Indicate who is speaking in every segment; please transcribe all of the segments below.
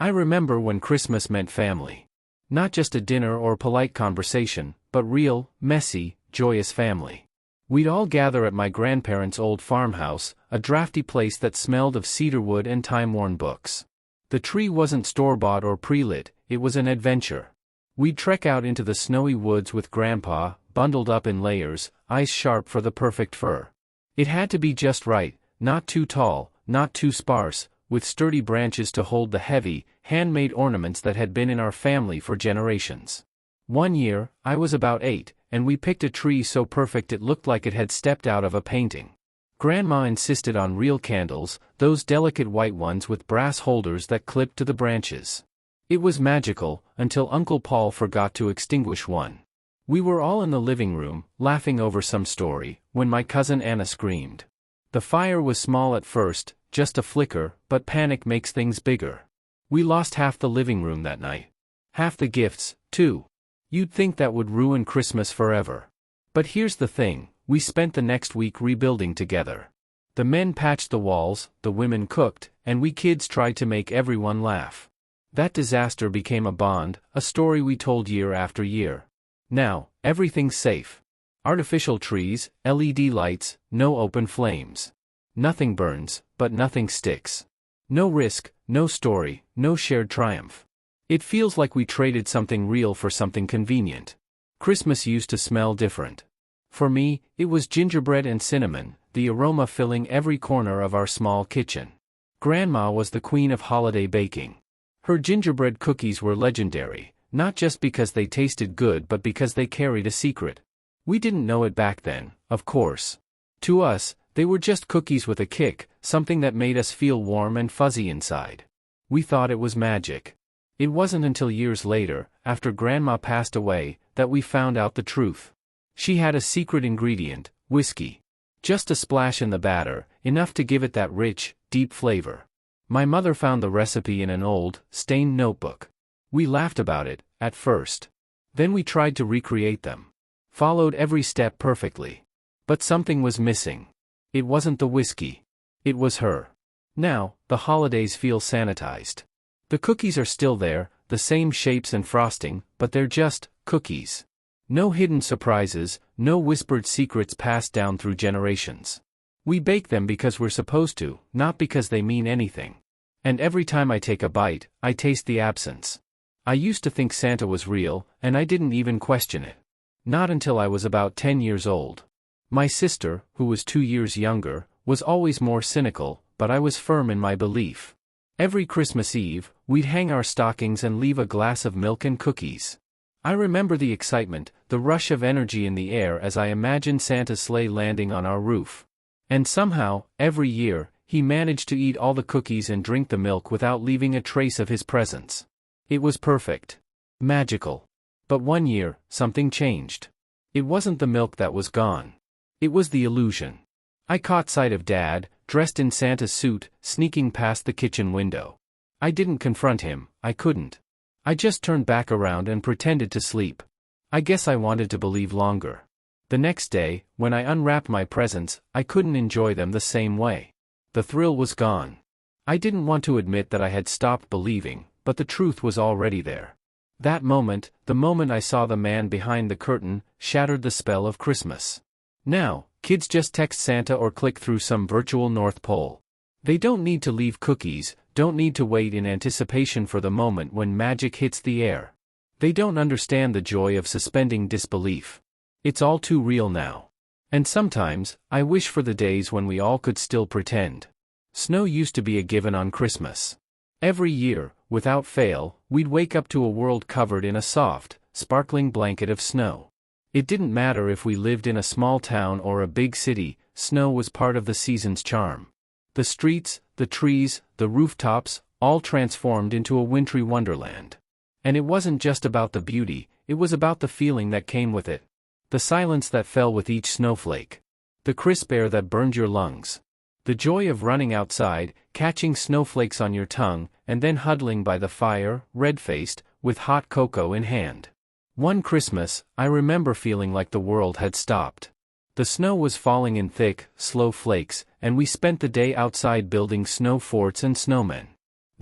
Speaker 1: I remember when Christmas meant family. Not just a dinner or polite conversation, but real, messy, joyous family. We'd all gather at my grandparents' old farmhouse, a drafty place that smelled of cedarwood and time-worn books. The tree wasn't store-bought or pre-lit, it was an adventure. We'd trek out into the snowy woods with Grandpa, bundled up in layers, eyes sharp for the perfect fur. It had to be just right, not too tall, not too sparse, with sturdy branches to hold the heavy, handmade ornaments that had been in our family for generations. One year, I was about 8, and we picked a tree so perfect it looked like it had stepped out of a painting. Grandma insisted on real candles, those delicate white ones with brass holders that clipped to the branches. It was magical, until Uncle Paul forgot to extinguish one. We were all in the living room, laughing over some story, when my cousin Anna screamed. The fire was small at first, just a flicker, but panic makes things bigger. We lost half the living room that night. Half the gifts, too. You'd think that would ruin Christmas forever. But here's the thing, we spent the next week rebuilding together. The men patched the walls, the women cooked, and we kids tried to make everyone laugh. That disaster became a bond, a story we told year after year. Now, everything's safe. Artificial trees, LED lights, no open flames. Nothing burns, but nothing sticks. No risk, no story, no shared triumph. It feels like we traded something real for something convenient. Christmas used to smell different. For me, it was gingerbread and cinnamon, the aroma filling every corner of our small kitchen. Grandma was the queen of holiday baking. Her gingerbread cookies were legendary, not just because they tasted good but because they carried a secret. We didn't know it back then, of course. To us, they were just cookies with a kick, something that made us feel warm and fuzzy inside. We thought it was magic. It wasn't until years later, after Grandma passed away, that we found out the truth. She had a secret ingredient, whiskey. Just a splash in the batter, enough to give it that rich, deep flavor. My mother found the recipe in an old, stained notebook. We laughed about it, at first. Then we tried to recreate them. Followed every step perfectly. But something was missing. It wasn't the whiskey. It was her. Now, the holidays feel sanitized. The cookies are still there, the same shapes and frosting, but they're just cookies. No hidden surprises, no whispered secrets passed down through generations. We bake them because we're supposed to, not because they mean anything. And every time I take a bite, I taste the absence. I used to think Santa was real, and I didn't even question it. Not until I was about 10 years old. My sister, who was 2 years younger, was always more cynical, but I was firm in my belief. Every Christmas Eve, we'd hang our stockings and leave a glass of milk and cookies. I remember the excitement, the rush of energy in the air as I imagined Santa's sleigh landing on our roof. And somehow, every year, he managed to eat all the cookies and drink the milk without leaving a trace of his presence. It was perfect. Magical. But one year, something changed. It wasn't the milk that was gone. It was the illusion. I caught sight of Dad, dressed in Santa's suit, sneaking past the kitchen window. I didn't confront him, I couldn't. I just turned back around and pretended to sleep. I guess I wanted to believe longer. The next day, when I unwrapped my presents, I couldn't enjoy them the same way. The thrill was gone. I didn't want to admit that I had stopped believing, but the truth was already there. That moment, the moment I saw the man behind the curtain, shattered the spell of Christmas. Now, kids just text Santa or click through some virtual North Pole. They don't need to leave cookies, don't need to wait in anticipation for the moment when magic hits the air. They don't understand the joy of suspending disbelief. It's all too real now. And sometimes, I wish for the days when we all could still pretend. Snow used to be a given on Christmas. Every year, without fail, we'd wake up to a world covered in a soft, sparkling blanket of snow. It didn't matter if we lived in a small town or a big city, snow was part of the season's charm. The streets, the trees, the rooftops, all transformed into a wintry wonderland. And it wasn't just about the beauty, it was about the feeling that came with it. The silence that fell with each snowflake. The crisp air that burned your lungs. The joy of running outside, catching snowflakes on your tongue, and then huddling by the fire, red-faced, with hot cocoa in hand. One Christmas, I remember feeling like the world had stopped. The snow was falling in thick, slow flakes, and we spent the day outside building snow forts and snowmen.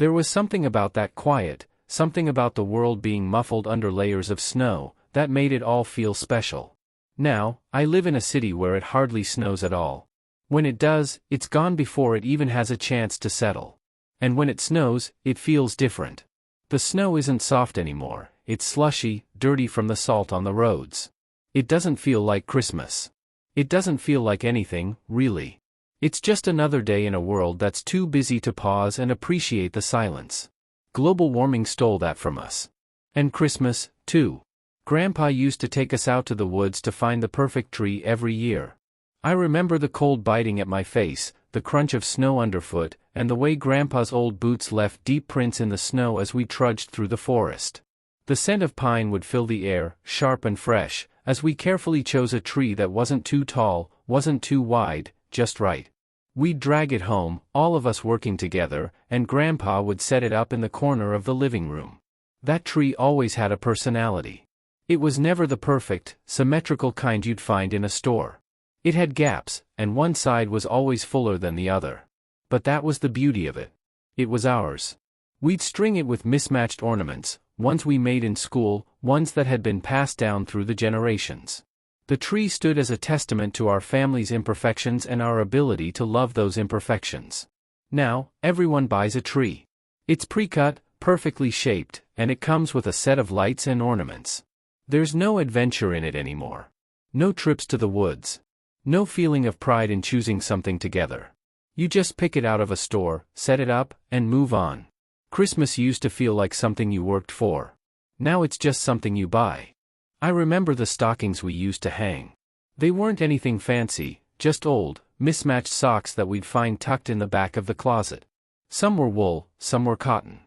Speaker 1: There was something about that quiet, something about the world being muffled under layers of snow, that made it all feel special. Now, I live in a city where it hardly snows at all. When it does, it's gone before it even has a chance to settle. And when it snows, it feels different. The snow isn't soft anymore, it's slushy, dirty from the salt on the roads. It doesn't feel like Christmas. It doesn't feel like anything, really. It's just another day in a world that's too busy to pause and appreciate the silence. Global warming stole that from us. And Christmas, too. Grandpa used to take us out to the woods to find the perfect tree every year. I remember the cold biting at my face, the crunch of snow underfoot, and the way Grandpa's old boots left deep prints in the snow as we trudged through the forest. The scent of pine would fill the air, sharp and fresh, as we carefully chose a tree that wasn't too tall, wasn't too wide, just right. We'd drag it home, all of us working together, and Grandpa would set it up in the corner of the living room. That tree always had a personality. It was never the perfect, symmetrical kind you'd find in a store. It had gaps, and one side was always fuller than the other. But that was the beauty of it. It was ours. We'd string it with mismatched ornaments, ones we made in school, ones that had been passed down through the generations. The tree stood as a testament to our family's imperfections and our ability to love those imperfections. Now, everyone buys a tree. It's pre-cut, perfectly shaped, and it comes with a set of lights and ornaments. There's no adventure in it anymore. No trips to the woods. No feeling of pride in choosing something together. You just pick it out of a store, set it up, and move on. Christmas used to feel like something you worked for. Now it's just something you buy. I remember the stockings we used to hang. They weren't anything fancy, just old, mismatched socks that we'd find tucked in the back of the closet. Some were wool, some were cotton.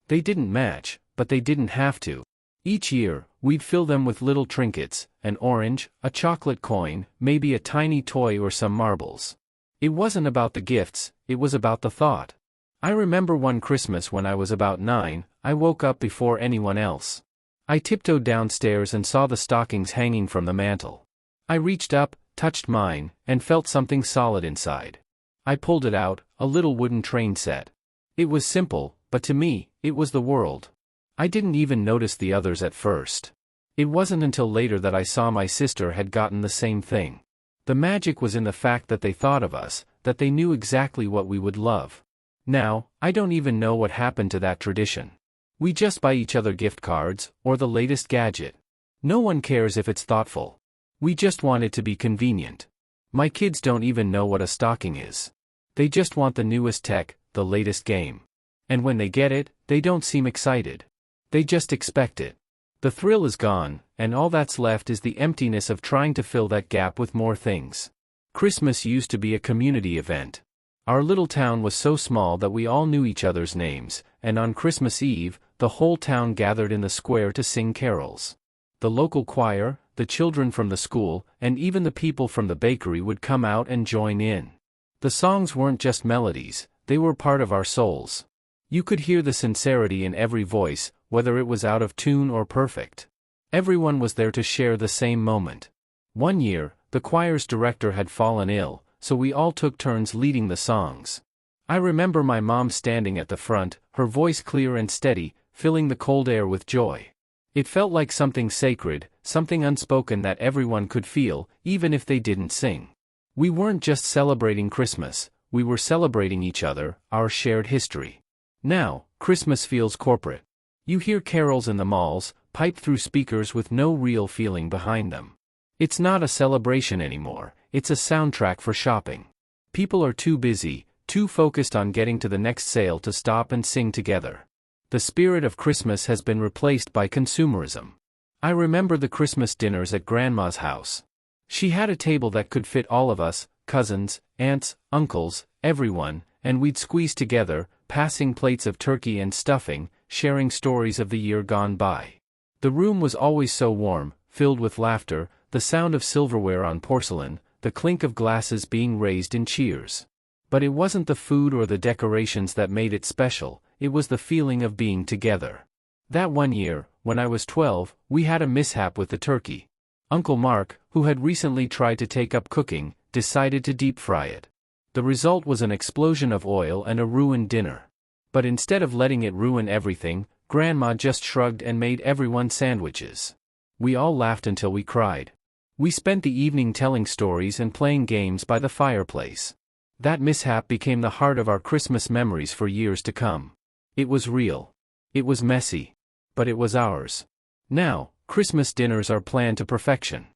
Speaker 1: They didn't match, but they didn't have to. Each year, we'd fill them with little trinkets, an orange, a chocolate coin, maybe a tiny toy or some marbles. It wasn't about the gifts, it was about the thought. I remember one Christmas when I was about 9, I woke up before anyone else. I tiptoed downstairs and saw the stockings hanging from the mantel. I reached up, touched mine, and felt something solid inside. I pulled it out, a little wooden train set. It was simple, but to me, it was the world. I didn't even notice the others at first. It wasn't until later that I saw my sister had gotten the same thing. The magic was in the fact that they thought of us, that they knew exactly what we would love. Now, I don't even know what happened to that tradition. We just buy each other gift cards, or the latest gadget. No one cares if it's thoughtful. We just want it to be convenient. My kids don't even know what a stocking is. They just want the newest tech, the latest game. And when they get it, they don't seem excited. They just expect it. The thrill is gone, and all that's left is the emptiness of trying to fill that gap with more things. Christmas used to be a community event. Our little town was so small that we all knew each other's names, and on Christmas Eve, the whole town gathered in the square to sing carols. The local choir, the children from the school, and even the people from the bakery would come out and join in. The songs weren't just melodies, they were part of our souls. You could hear the sincerity in every voice, whether it was out of tune or perfect. Everyone was there to share the same moment. One year, the choir's director had fallen ill, so we all took turns leading the songs. I remember my mom standing at the front, her voice clear and steady, filling the cold air with joy. It felt like something sacred, something unspoken that everyone could feel, even if they didn't sing. We weren't just celebrating Christmas, we were celebrating each other, our shared history. Now, Christmas feels corporate. You hear carols in the malls, piped through speakers with no real feeling behind them. It's not a celebration anymore, it's a soundtrack for shopping. People are too busy, too focused on getting to the next sale to stop and sing together. The spirit of Christmas has been replaced by consumerism. I remember the Christmas dinners at Grandma's house. She had a table that could fit all of us, cousins, aunts, uncles, everyone, and we'd squeeze together, passing plates of turkey and stuffing, sharing stories of the year gone by. The room was always so warm, filled with laughter, the sound of silverware on porcelain, the clink of glasses being raised in cheers. But it wasn't the food or the decorations that made it special, it was the feeling of being together. That one year, when I was 12, we had a mishap with the turkey. Uncle Mark, who had recently tried to take up cooking, decided to deep fry it. The result was an explosion of oil and a ruined dinner. But instead of letting it ruin everything, Grandma just shrugged and made everyone sandwiches. We all laughed until we cried. We spent the evening telling stories and playing games by the fireplace. That mishap became the heart of our Christmas memories for years to come. It was real. It was messy. But it was ours. Now, Christmas dinners are planned to perfection.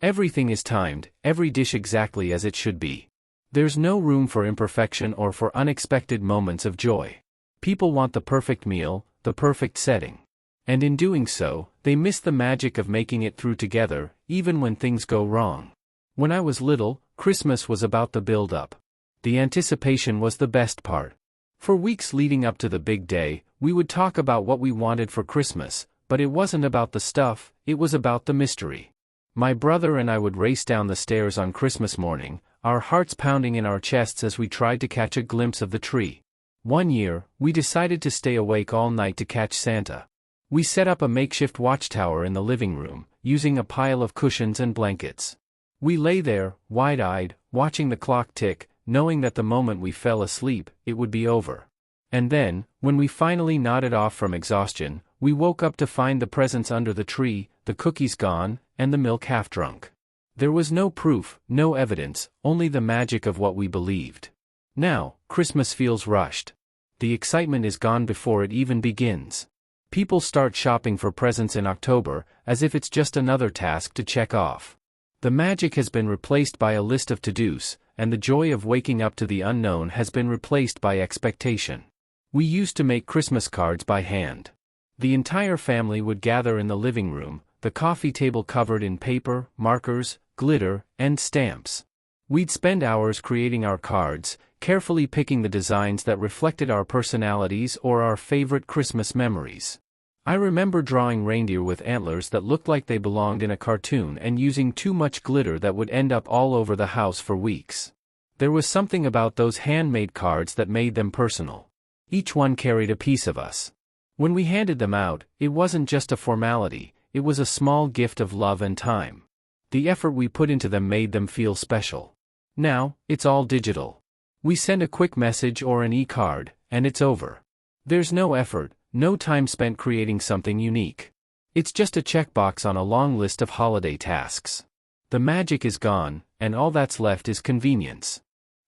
Speaker 1: Everything is timed, every dish exactly as it should be. There's no room for imperfection or for unexpected moments of joy. People want the perfect meal, the perfect setting. And in doing so, they miss the magic of making it through together, even when things go wrong. When I was little, Christmas was about the build-up. The anticipation was the best part. For weeks leading up to the big day, we would talk about what we wanted for Christmas, but it wasn't about the stuff, it was about the mystery. My brother and I would race down the stairs on Christmas morning, our hearts pounding in our chests as we tried to catch a glimpse of the tree. One year, we decided to stay awake all night to catch Santa. We set up a makeshift watchtower in the living room, using a pile of cushions and blankets. We lay there, wide-eyed, watching the clock tick, knowing that the moment we fell asleep, it would be over. And then, when we finally nodded off from exhaustion, we woke up to find the presents under the tree, the cookies gone, and the milk half drunk. There was no proof, no evidence, only the magic of what we believed. Now, Christmas feels rushed. The excitement is gone before it even begins. People start shopping for presents in October, as if it's just another task to check off. The magic has been replaced by a list of to-dos, and the joy of waking up to the unknown has been replaced by expectation. We used to make Christmas cards by hand. The entire family would gather in the living room, the coffee table covered in paper, markers, glitter, and stamps. We'd spend hours creating our cards, carefully picking the designs that reflected our personalities or our favorite Christmas memories. I remember drawing reindeer with antlers that looked like they belonged in a cartoon and using too much glitter that would end up all over the house for weeks. There was something about those handmade cards that made them personal. Each one carried a piece of us. When we handed them out, it wasn't just a formality, it was a small gift of love and time. The effort we put into them made them feel special. Now, it's all digital. We send a quick message or an e-card, and it's over. There's no effort, no time spent creating something unique. It's just a checkbox on a long list of holiday tasks. The magic is gone, and all that's left is convenience.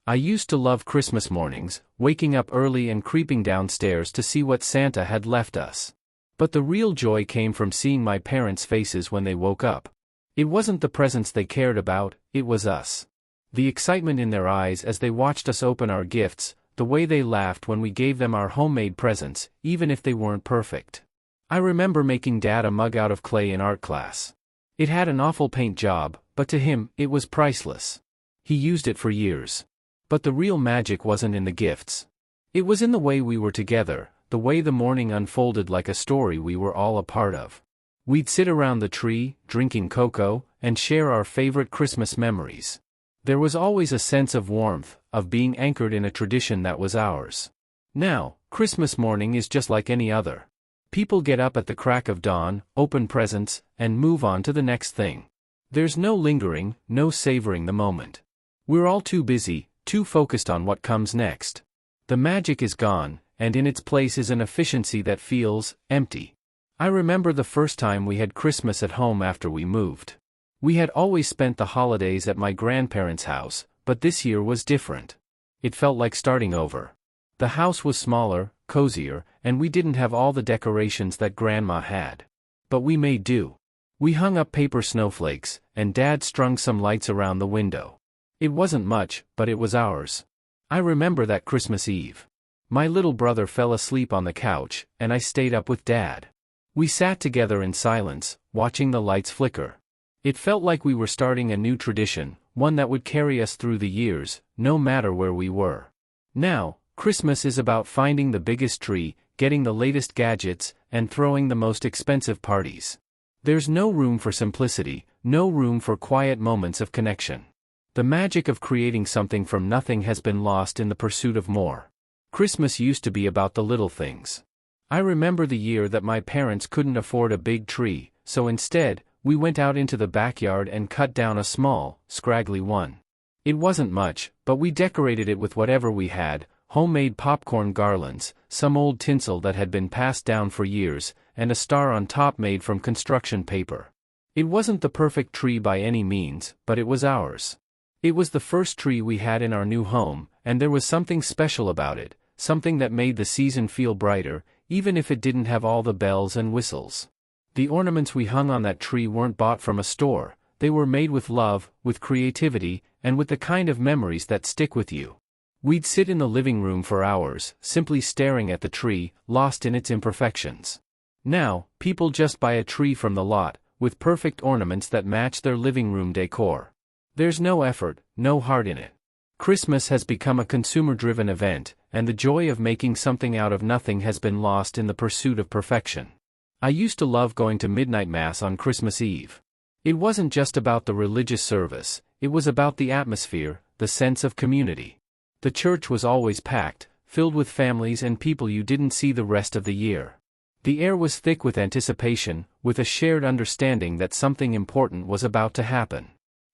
Speaker 1: I used to love Christmas mornings, waking up early and creeping downstairs to see what Santa had left us. But the real joy came from seeing my parents' faces when they woke up. It wasn't the presents they cared about, it was us. The excitement in their eyes as they watched us open our gifts, the way they laughed when we gave them our homemade presents, even if they weren't perfect. I remember making Dad a mug out of clay in art class. It had an awful paint job, but to him, it was priceless. He used it for years. But the real magic wasn't in the gifts. It was in the way we were together, the way the morning unfolded like a story we were all a part of. We'd sit around the tree, drinking cocoa, and share our favorite Christmas memories. There was always a sense of warmth, of being anchored in a tradition that was ours. Now, Christmas morning is just like any other. People get up at the crack of dawn, open presents, and move on to the next thing. There's no lingering, no savoring the moment. We're all too busy, too focused on what comes next. The magic is gone, and in its place is an efficiency that feels empty. I remember the first time we had Christmas at home after we moved. We had always spent the holidays at my grandparents' house, but this year was different. It felt like starting over. The house was smaller, cozier, and we didn't have all the decorations that Grandma had. But we made do. We hung up paper snowflakes, and Dad strung some lights around the window. It wasn't much, but it was ours. I remember that Christmas Eve. My little brother fell asleep on the couch, and I stayed up with Dad. We sat together in silence, watching the lights flicker. It felt like we were starting a new tradition, one that would carry us through the years, no matter where we were. Now, Christmas is about finding the biggest tree, getting the latest gadgets, and throwing the most expensive parties. There's no room for simplicity, no room for quiet moments of connection. The magic of creating something from nothing has been lost in the pursuit of more. Christmas used to be about the little things. I remember the year that my parents couldn't afford a big tree, so instead, we went out into the backyard and cut down a small, scraggly one. It wasn't much, but we decorated it with whatever we had, homemade popcorn garlands, some old tinsel that had been passed down for years, and a star on top made from construction paper. It wasn't the perfect tree by any means, but it was ours. It was the first tree we had in our new home, and there was something special about it, something that made the season feel brighter, even if it didn't have all the bells and whistles. The ornaments we hung on that tree weren't bought from a store, they were made with love, with creativity, and with the kind of memories that stick with you. We'd sit in the living room for hours, simply staring at the tree, lost in its imperfections. Now, people just buy a tree from the lot, with perfect ornaments that match their living room decor. There's no effort, no heart in it. Christmas has become a consumer-driven event, and the joy of making something out of nothing has been lost in the pursuit of perfection. I used to love going to midnight mass on Christmas Eve. It wasn't just about the religious service, it was about the atmosphere, the sense of community. The church was always packed, filled with families and people you didn't see the rest of the year. The air was thick with anticipation, with a shared understanding that something important was about to happen.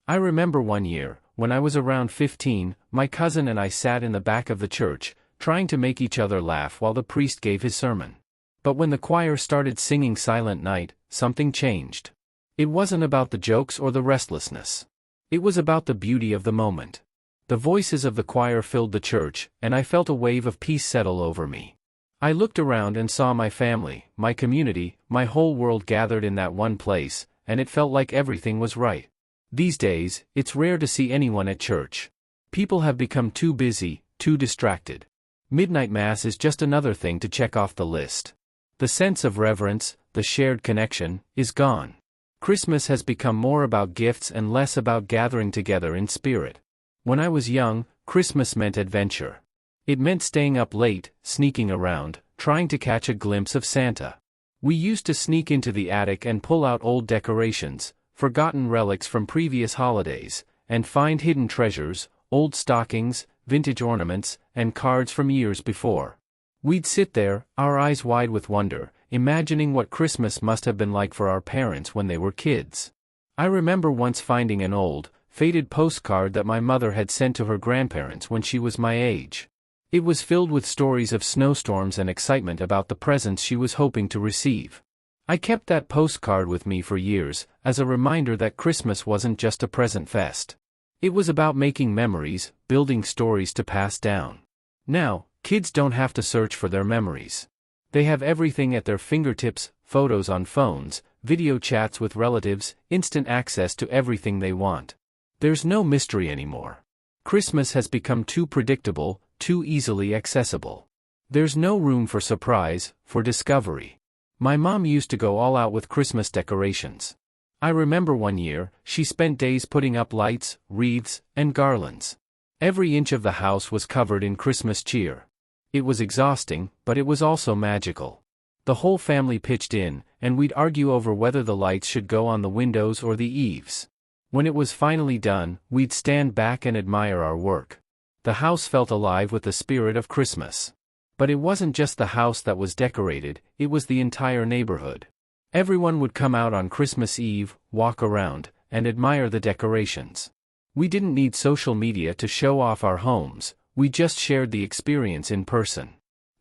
Speaker 1: I remember one year, when I was around 15, my cousin and I sat in the back of the church, trying to make each other laugh while the priest gave his sermon. But when the choir started singing Silent Night, something changed. It wasn't about the jokes or the restlessness. It was about the beauty of the moment. The voices of the choir filled the church, and I felt a wave of peace settle over me. I looked around and saw my family, my community, my whole world gathered in that one place, and it felt like everything was right. These days, it's rare to see anyone at church. People have become too busy, too distracted. Midnight Mass is just another thing to check off the list. The sense of reverence, the shared connection, is gone. Christmas has become more about gifts and less about gathering together in spirit. When I was young, Christmas meant adventure. It meant staying up late, sneaking around, trying to catch a glimpse of Santa. We used to sneak into the attic and pull out old decorations, forgotten relics from previous holidays, and find hidden treasures, old stockings, vintage ornaments, and cards from years before. We'd sit there, our eyes wide with wonder, imagining what Christmas must have been like for our parents when they were kids. I remember once finding an old, faded postcard that my mother had sent to her grandparents when she was my age. It was filled with stories of snowstorms and excitement about the presents she was hoping to receive. I kept that postcard with me for years, as a reminder that Christmas wasn't just a present fest. It was about making memories, building stories to pass down. Now, kids don't have to search for their memories. They have everything at their fingertips, photos on phones, video chats with relatives, instant access to everything they want. There's no mystery anymore. Christmas has become too predictable, too easily accessible. There's no room for surprise, for discovery. My mom used to go all out with Christmas decorations. I remember one year, she spent days putting up lights, wreaths, and garlands. Every inch of the house was covered in Christmas cheer. It was exhausting, but it was also magical. The whole family pitched in, and we'd argue over whether the lights should go on the windows or the eaves. When it was finally done, we'd stand back and admire our work. The house felt alive with the spirit of Christmas. But it wasn't just the house that was decorated, it was the entire neighborhood. Everyone would come out on Christmas Eve, walk around, and admire the decorations. We didn't need social media to show off our homes, we just shared the experience in person.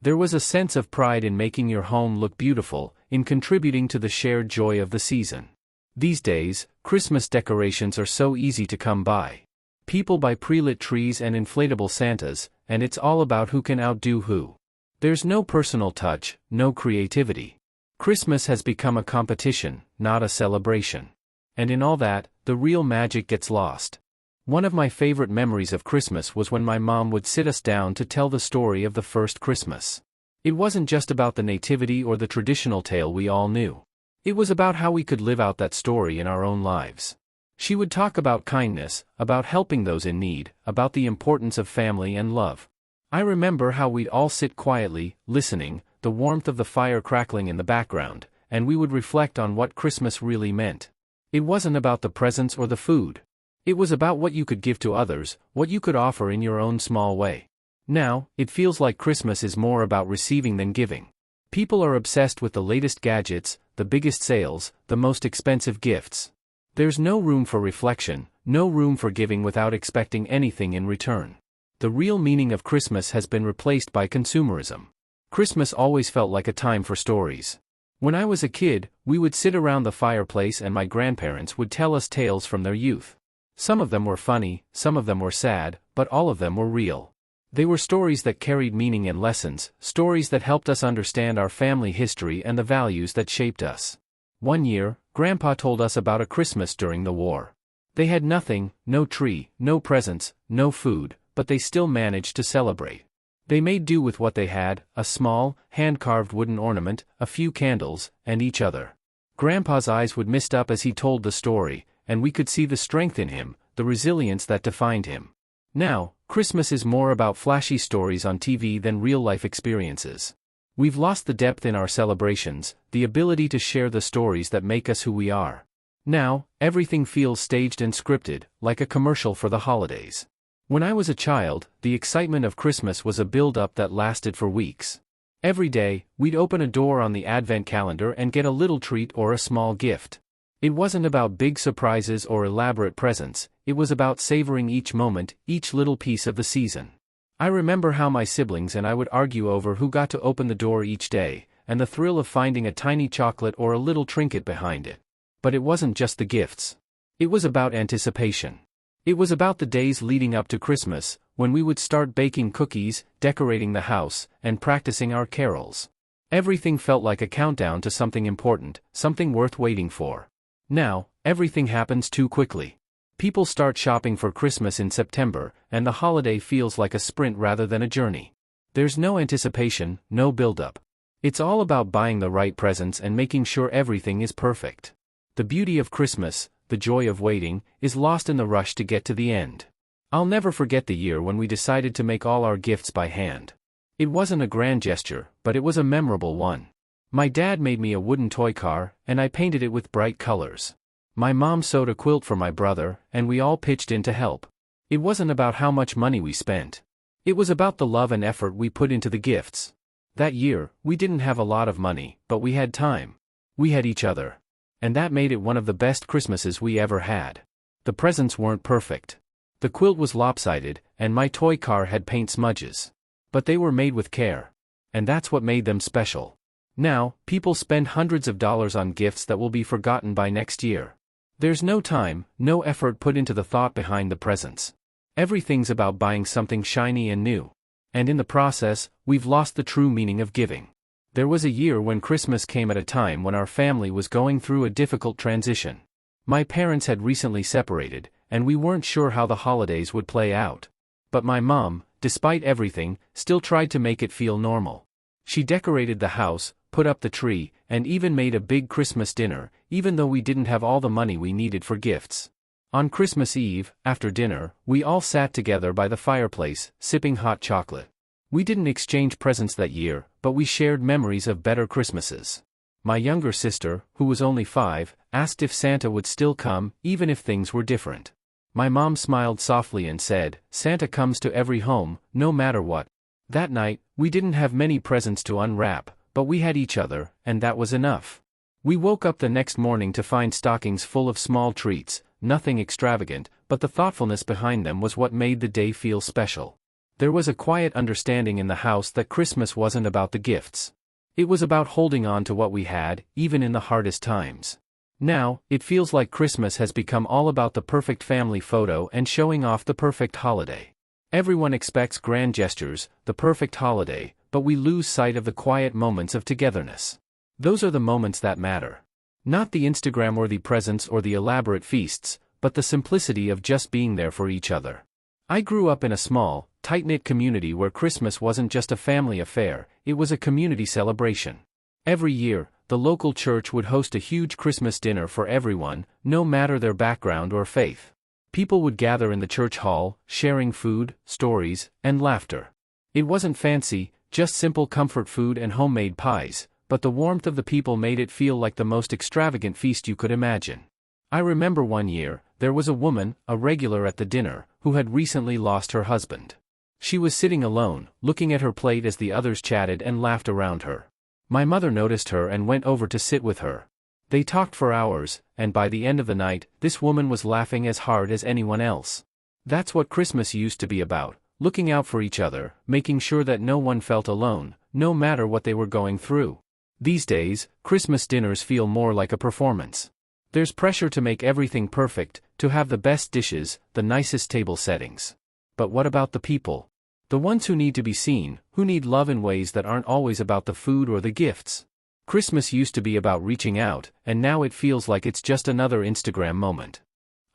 Speaker 1: There was a sense of pride in making your home look beautiful, in contributing to the shared joy of the season. These days, Christmas decorations are so easy to come by. People buy pre-lit trees and inflatable Santas, and it's all about who can outdo who. There's no personal touch, no creativity. Christmas has become a competition, not a celebration. And in all that, the real magic gets lost. One of my favorite memories of Christmas was when my mom would sit us down to tell the story of the first Christmas. It wasn't just about the nativity or the traditional tale we all knew. It was about how we could live out that story in our own lives. She would talk about kindness, about helping those in need, about the importance of family and love. I remember how we'd all sit quietly, listening, the warmth of the fire crackling in the background, and we would reflect on what Christmas really meant. It wasn't about the presents or the food. It was about what you could give to others, what you could offer in your own small way. Now, it feels like Christmas is more about receiving than giving. People are obsessed with the latest gadgets, the biggest sales, the most expensive gifts. There's no room for reflection, no room for giving without expecting anything in return. The real meaning of Christmas has been replaced by consumerism. Christmas always felt like a time for stories. When I was a kid, we would sit around the fireplace and my grandparents would tell us tales from their youth. Some of them were funny, some of them were sad, but all of them were real. They were stories that carried meaning and lessons, stories that helped us understand our family history and the values that shaped us. One year, Grandpa told us about a Christmas during the war. They had nothing, no tree, no presents, no food, but they still managed to celebrate. They made do with what they had, a small, hand-carved wooden ornament, a few candles, and each other. Grandpa's eyes would mist up as he told the story, and we could see the strength in him, the resilience that defined him. Now, Christmas is more about flashy stories on TV than real-life experiences. We've lost the depth in our celebrations, the ability to share the stories that make us who we are. Now, everything feels staged and scripted, like a commercial for the holidays. When I was a child, the excitement of Christmas was a build-up that lasted for weeks. Every day, we'd open a door on the advent calendar and get a little treat or a small gift. It wasn't about big surprises or elaborate presents, it was about savoring each moment, each little piece of the season. I remember how my siblings and I would argue over who got to open the door each day, and the thrill of finding a tiny chocolate or a little trinket behind it. But it wasn't just the gifts. It was about anticipation. It was about the days leading up to Christmas, when we would start baking cookies, decorating the house, and practicing our carols. Everything felt like a countdown to something important, something worth waiting for. Now, everything happens too quickly. People start shopping for Christmas in September, and the holiday feels like a sprint rather than a journey. There's no anticipation, no build-up. It's all about buying the right presents and making sure everything is perfect. The beauty of Christmas, the joy of waiting, is lost in the rush to get to the end. I'll never forget the year when we decided to make all our gifts by hand. It wasn't a grand gesture, but it was a memorable one. My dad made me a wooden toy car, and I painted it with bright colors. My mom sewed a quilt for my brother, and we all pitched in to help. It wasn't about how much money we spent. It was about the love and effort we put into the gifts. That year, we didn't have a lot of money, but we had time. We had each other. And that made it one of the best Christmases we ever had. The presents weren't perfect. The quilt was lopsided, and my toy car had paint smudges. But they were made with care. And that's what made them special. Now, people spend hundreds of dollars on gifts that will be forgotten by next year. There's no time, no effort put into the thought behind the presents. Everything's about buying something shiny and new. And in the process, we've lost the true meaning of giving. There was a year when Christmas came at a time when our family was going through a difficult transition. My parents had recently separated, and we weren't sure how the holidays would play out. But my mom, despite everything, still tried to make it feel normal. She decorated the house, put up the tree, and even made a big Christmas dinner, even though we didn't have all the money we needed for gifts. On Christmas Eve, after dinner, we all sat together by the fireplace, sipping hot chocolate. We didn't exchange presents that year, but we shared memories of better Christmases. My younger sister, who was only 5, asked if Santa would still come, even if things were different. My mom smiled softly and said, "Santa comes to every home, no matter what." That night, we didn't have many presents to unwrap, but we had each other, and that was enough. We woke up the next morning to find stockings full of small treats, nothing extravagant, but the thoughtfulness behind them was what made the day feel special. There was a quiet understanding in the house that Christmas wasn't about the gifts. It was about holding on to what we had, even in the hardest times. Now, it feels like Christmas has become all about the perfect family photo and showing off the perfect holiday. Everyone expects grand gestures, the perfect holiday, but we lose sight of the quiet moments of togetherness. Those are the moments that matter. Not the Instagram-worthy presents or the elaborate feasts, but the simplicity of just being there for each other. I grew up in a small, tight-knit community where Christmas wasn't just a family affair, it was a community celebration. Every year, the local church would host a huge Christmas dinner for everyone, no matter their background or faith. People would gather in the church hall, sharing food, stories, and laughter. It wasn't fancy, just simple comfort food and homemade pies, but the warmth of the people made it feel like the most extravagant feast you could imagine. I remember one year, there was a woman, a regular at the dinner, who had recently lost her husband. She was sitting alone, looking at her plate as the others chatted and laughed around her. My mother noticed her and went over to sit with her. They talked for hours, and by the end of the night, this woman was laughing as hard as anyone else. That's what Christmas used to be about, looking out for each other, making sure that no one felt alone, no matter what they were going through. These days, Christmas dinners feel more like a performance. There's pressure to make everything perfect, to have the best dishes, the nicest table settings. But what about the people? The ones who need to be seen, who need love in ways that aren't always about the food or the gifts. Christmas used to be about reaching out, and now it feels like it's just another Instagram moment.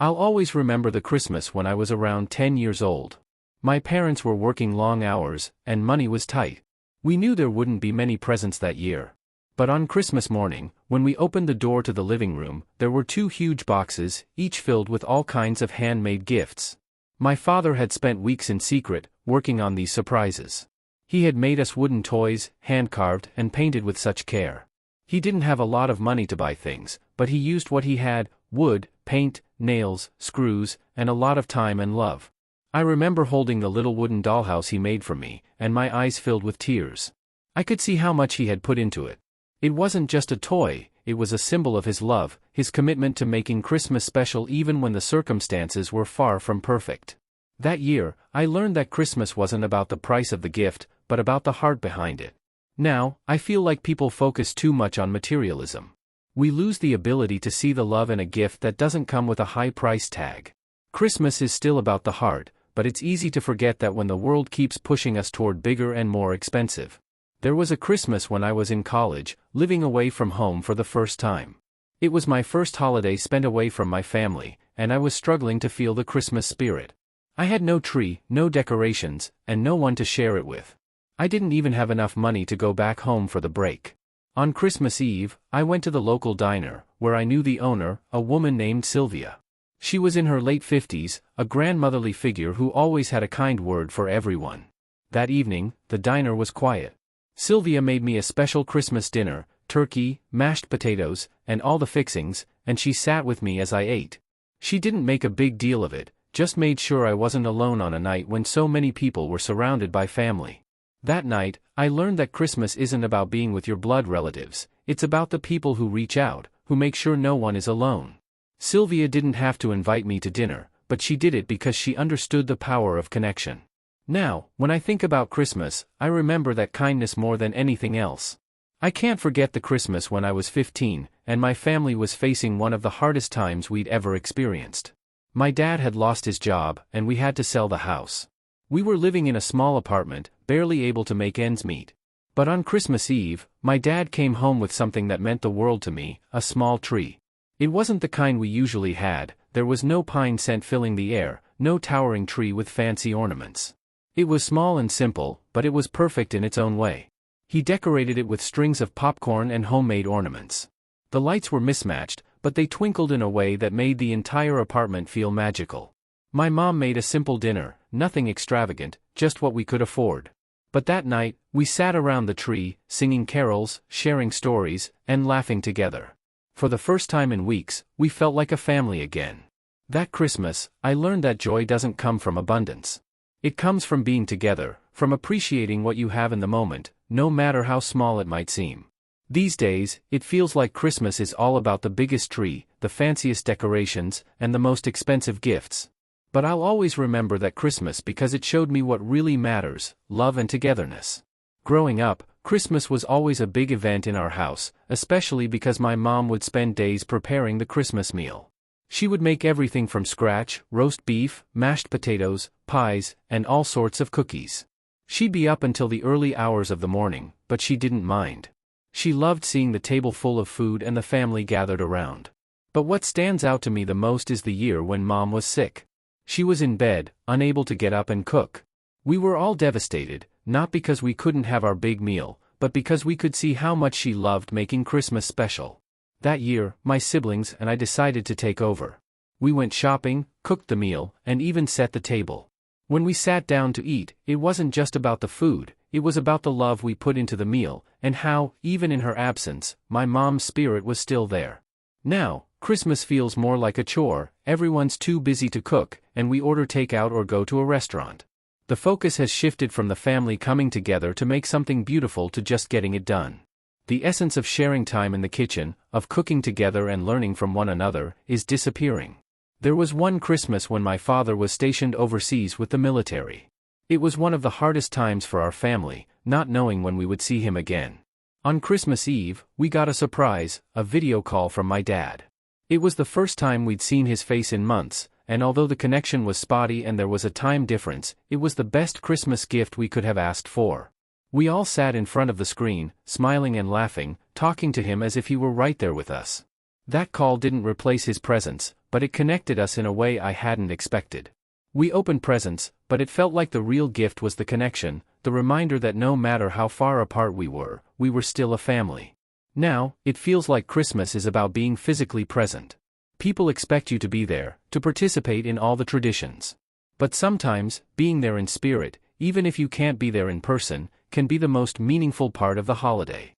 Speaker 1: I'll always remember the Christmas when I was around 10 years old. My parents were working long hours, and money was tight. We knew there wouldn't be many presents that year. But on Christmas morning, when we opened the door to the living room, there were 2 huge boxes, each filled with all kinds of handmade gifts. My father had spent weeks in secret, working on these surprises. He had made us wooden toys, hand-carved and painted with such care. He didn't have a lot of money to buy things, but he used what he had: wood, paint, nails, screws, and a lot of time and love. I remember holding the little wooden dollhouse he made for me, and my eyes filled with tears. I could see how much he had put into it. It wasn't just a toy, it was a symbol of his love, his commitment to making Christmas special even when the circumstances were far from perfect. That year, I learned that Christmas wasn't about the price of the gift, but about the heart behind it. Now, I feel like people focus too much on materialism. We lose the ability to see the love in a gift that doesn't come with a high price tag. Christmas is still about the heart, but it's easy to forget that when the world keeps pushing us toward bigger and more expensive. There was a Christmas when I was in college, living away from home for the first time. It was my first holiday spent away from my family, and I was struggling to feel the Christmas spirit. I had no tree, no decorations, and no one to share it with. I didn't even have enough money to go back home for the break. On Christmas Eve, I went to the local diner, where I knew the owner, a woman named Sylvia. She was in her late 50s, a grandmotherly figure who always had a kind word for everyone. That evening, the diner was quiet. Sylvia made me a special Christmas dinner: turkey, mashed potatoes, and all the fixings, and she sat with me as I ate. She didn't make a big deal of it, just made sure I wasn't alone on a night when so many people were surrounded by family. That night, I learned that Christmas isn't about being with your blood relatives, it's about the people who reach out, who make sure no one is alone. Sylvia didn't have to invite me to dinner, but she did it because she understood the power of connection. Now, when I think about Christmas, I remember that kindness more than anything else. I can't forget the Christmas when I was 15, and my family was facing one of the hardest times we'd ever experienced. My dad had lost his job, and we had to sell the house. We were living in a small apartment, barely able to make ends meet. But on Christmas Eve, my dad came home with something that meant the world to me: a small tree. It wasn't the kind we usually had. There was no pine scent filling the air, no towering tree with fancy ornaments. It was small and simple, but it was perfect in its own way. He decorated it with strings of popcorn and homemade ornaments. The lights were mismatched, but they twinkled in a way that made the entire apartment feel magical. My mom made a simple dinner, nothing extravagant, just what we could afford. But that night, we sat around the tree, singing carols, sharing stories, and laughing together. For the first time in weeks, we felt like a family again. That Christmas, I learned that joy doesn't come from abundance. It comes from being together, from appreciating what you have in the moment, no matter how small it might seem. These days, it feels like Christmas is all about the biggest tree, the fanciest decorations, and the most expensive gifts. But I'll always remember that Christmas because it showed me what really matters: love and togetherness. Growing up, Christmas was always a big event in our house, especially because my mom would spend days preparing the Christmas meal. She would make everything from scratch: roast beef, mashed potatoes, pies, and all sorts of cookies. She'd be up until the early hours of the morning, but she didn't mind. She loved seeing the table full of food and the family gathered around. But what stands out to me the most is the year when Mom was sick. She was in bed, unable to get up and cook. We were all devastated, not because we couldn't have our big meal, but because we could see how much she loved making Christmas special. That year, my siblings and I decided to take over. We went shopping, cooked the meal, and even set the table. When we sat down to eat, it wasn't just about the food, it was about the love we put into the meal, and how, even in her absence, my mom's spirit was still there. Now, Christmas feels more like a chore. Everyone's too busy to cook, and we order takeout or go to a restaurant. The focus has shifted from the family coming together to make something beautiful to just getting it done. The essence of sharing time in the kitchen, of cooking together and learning from one another, is disappearing. There was one Christmas when my father was stationed overseas with the military. It was one of the hardest times for our family, not knowing when we would see him again. On Christmas Eve, we got a surprise, a video call from my dad. It was the first time we'd seen his face in months, and although the connection was spotty and there was a time difference, it was the best Christmas gift we could have asked for. We all sat in front of the screen, smiling and laughing, talking to him as if he were right there with us. That call didn't replace his presence, but it connected us in a way I hadn't expected. We opened presents, but it felt like the real gift was the connection, the reminder that no matter how far apart we were still a family. Now, it feels like Christmas is about being physically present. People expect you to be there, to participate in all the traditions. But sometimes, being there in spirit, even if you can't be there in person, can be the most meaningful part of the holiday.